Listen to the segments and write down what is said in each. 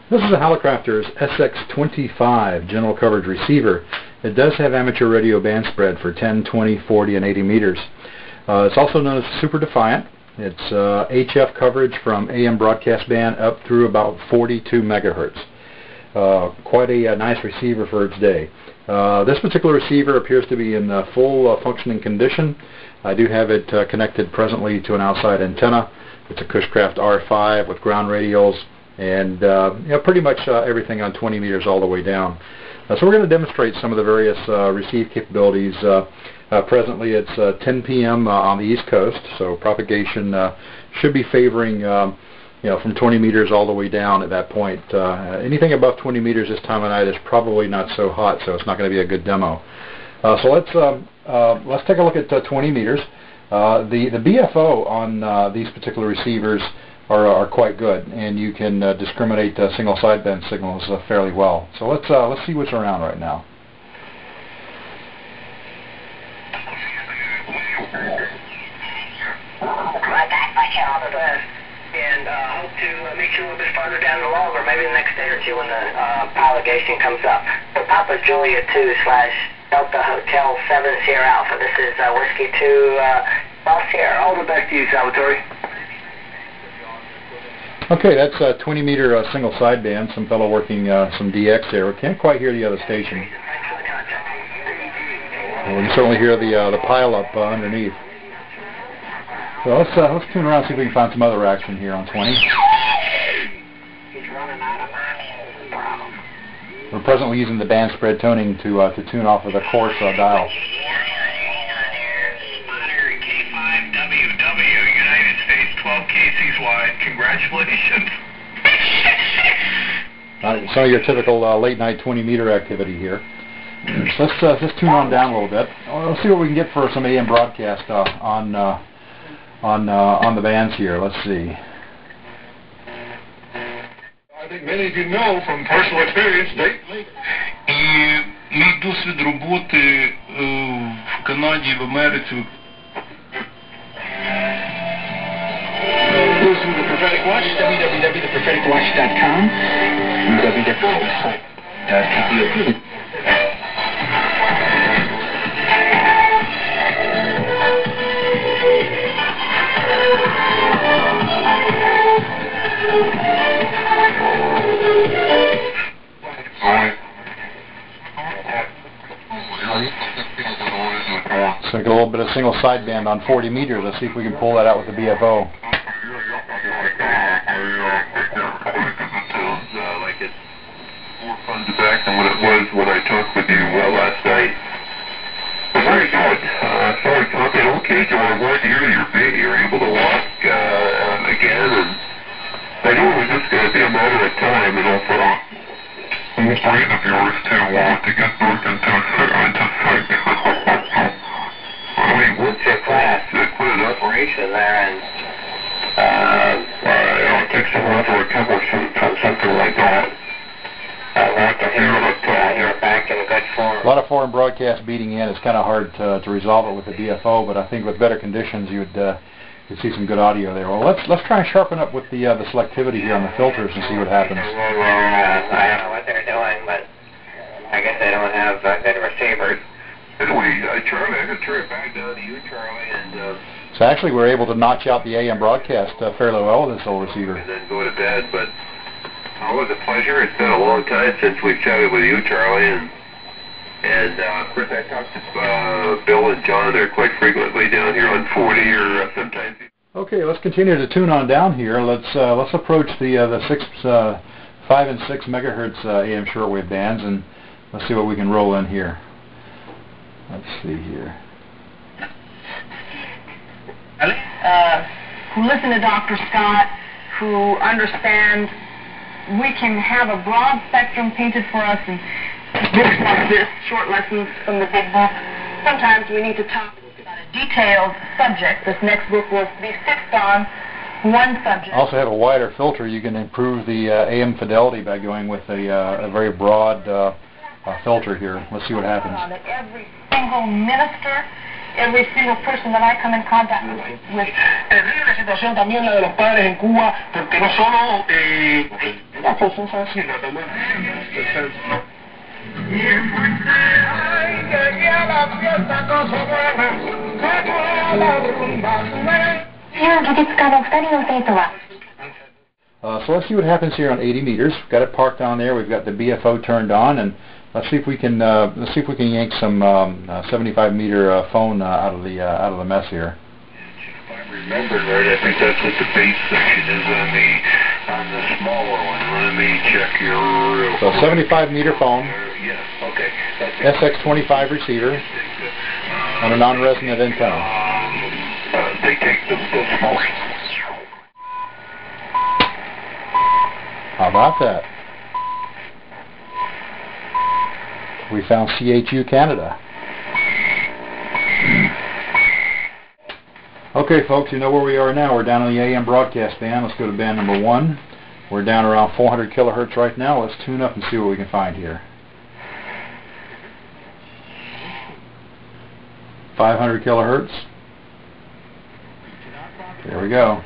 This is a Halicrafters SX25 general coverage receiver. It does have amateur radio band spread for 10, 20, 40, and 80 meters. It's also known as Super Defiant. It's HF coverage from AM broadcast band up through about 42 megahertz. Quite a nice receiver for its day. This particular receiver appears to be in full functioning condition. I do have it connected presently to an outside antenna. It's a Cushcraft R5 with ground radials and pretty much everything on 20 meters all the way down. So we're going to demonstrate some of the various receive capabilities. Presently it's 10 p.m. On the East Coast, so propagation should be favoring from 20 meters all the way down at that point. Anything above 20 meters this time of night is probably not so hot, so it's not going to be a good demo. So let's take a look at 20 meters. The BFO on these particular receivers are quite good, and you can discriminate single sideband signals fairly well. So let's see what's around right now. And hope to meet you a little bit farther down the log, or maybe the next day or two when the propagation comes up. So Papa Julia 2/Delta Hotel 7 Sierra Alpha. This is Whiskey 2 South Sierra. All the best to you, Salvatore. Okay, that's a 20 meter single sideband. Some fellow working some DX there. We can't quite hear the other station. Well, we can certainly hear the pile up underneath. So let's tune around and see if we can find some other action here on 20. We're presently using the band spread toning to tune off of the coarse dial. K5WW, United States, 12 kcs wide. Congratulations. Some of your typical late night 20 meter activity here. So let's tune on down a little bit. Let's see what we can get for some AM broadcast on the bands here. Let's see. I think many of you know from personal experience, мій досвід роботи в Канаді, в Америці. Listen to the Prophetic Watch, www.thepropheticwatch.com. www.thepropheticwatch.com. So get a little bit of single sideband on 40 meters. Let's see if we can pull that out with the BFO. Like it's more fun to back than what it was when I talked with you last night. Very good. Sorry, confident. Okay, so I wanted to hear your bit. You're able to walk again, and I knew it was just going to be a matter of time, and also some friends of yours to get back into sync. I mean, what's your class? Put it up. Operation there, and it takes a while to recover from something like that. I want to hear that you're back in good form. A lot of foreign broadcast beating in. It's kind of hard to resolve it with the BFO, but I think with better conditions you'd see some good audio there. Well, let's try and sharpen up with the selectivity here on the filters and see what happens. I don't know what they're doing, but I guess they don't have good receivers. Anyway, Charlie, I'm going to turn it back down to you, Charlie, and so actually we're able to notch out the AM broadcast fairly well with this old receiver. And then go to bed, but it was a pleasure. It's been a long time since we've chatted with you, Charlie, and of course I talk to Bill and John there quite frequently down here on 40 or sometimes. Okay, let's continue to tune on down here. Let's approach the 5 and 6 megahertz AM shortwave bands, and let's see what we can roll in here. Let's see here. Who listen to Dr. Scott, who understand we can have a broad spectrum painted for us in books like this, short lessons from the big book. Sometimes we need to talk about a detailed subject. This next book will be fixed on one subject. Also have a wider filter. You can improve the AM fidelity by going with a very broad filter here. Let's see what happens. Every single minister every single person that I come in contact with. Terrible situación también la de los padres en Cuba, porque no solo las cosas así, ¿no? So let's see what happens here on 80 meters. We've got it parked on there. We've got the BFO turned on, and let's see if we can yank some 75-meter phone out of the mess here. If I remember right, I think that's what the base section is on the smaller one. Let me check your. So 75-meter phone. Yes. Okay. SX25 receiver on a non-resonant antenna. They take the small. How about that? We found CHU Canada. Okay, folks, you know where we are now. We're down on the AM broadcast band. Let's go to band number 1. We're down around 400 kilohertz right now. Let's tune up and see what we can find here. 500 kilohertz. There we go.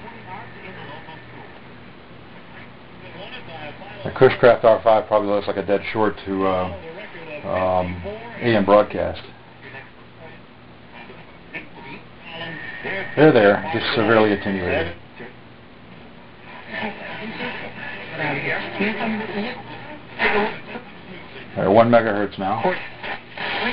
The Cushcraft R5 probably looks like a dead short to AM broadcast. They're there, just severely attenuated. They're 1 megahertz now.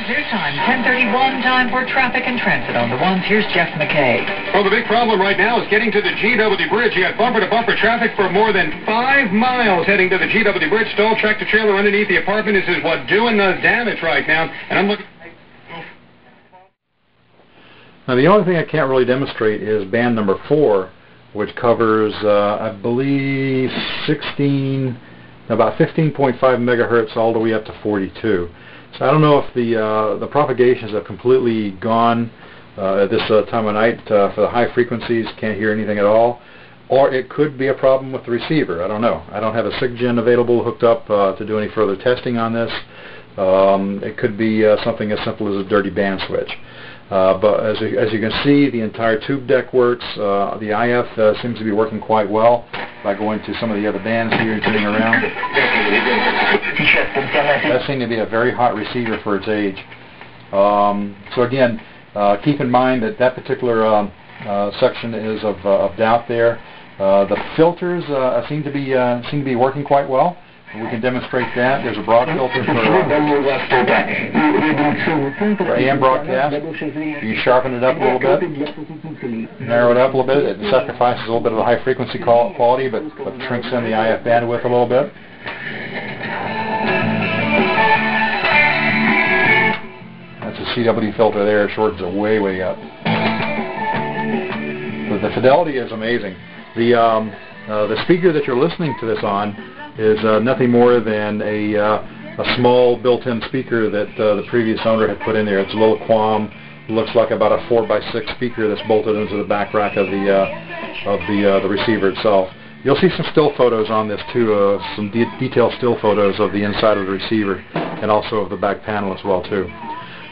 Your time, 10:31, time for traffic and transit on the ones. Here's Jeff McKay. Well, the big problem right now is getting to the GW Bridge. You got bumper-to-bumper traffic for more than 5 miles heading to the GW Bridge. Stalled tractor-trailer underneath the apartment. This is what doing the damage right now. And I'm looking... Now, the only thing I can't really demonstrate is band number 4, which covers, I believe, about 15.5 megahertz all the way up to 42. So I don't know if the propagations have completely gone at this time of night for the high frequencies, can't hear anything at all, or it could be a problem with the receiver. I don't know. I don't have a SIGGEN available hooked up to do any further testing on this. It could be something as simple as a dirty band switch. But as you can see, the entire tube deck works. The IF seems to be working quite well by going to some of the other bands here and tuning around. That seemed to be a very hot receiver for its age. So again, keep in mind that that particular section is of doubt there. The filters seem to be working quite well. We can demonstrate that. There's a broad filter for AM broadcast. You sharpen it up a little bit, narrow it up a little bit. It sacrifices a little bit of the high frequency quality, but shrinks in the IF bandwidth a little bit. That's a CW filter there. It shortens it way, way up. But the fidelity is amazing. The speaker that you're listening to this on is nothing more than a small built-in speaker that the previous owner had put in there. It's a little Quam. It looks like about a 4x6 speaker that's bolted into the back rack of the receiver itself. You'll see some still photos on this too, some detailed still photos of the inside of the receiver and also of the back panel as well too.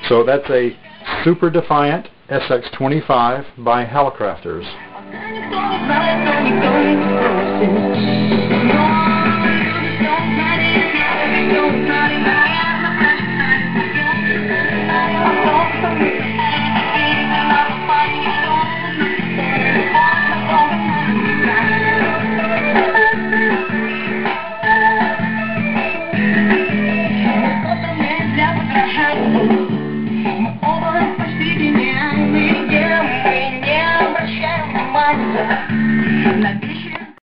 So that's a Super Defiant SX25 by Halicrafters.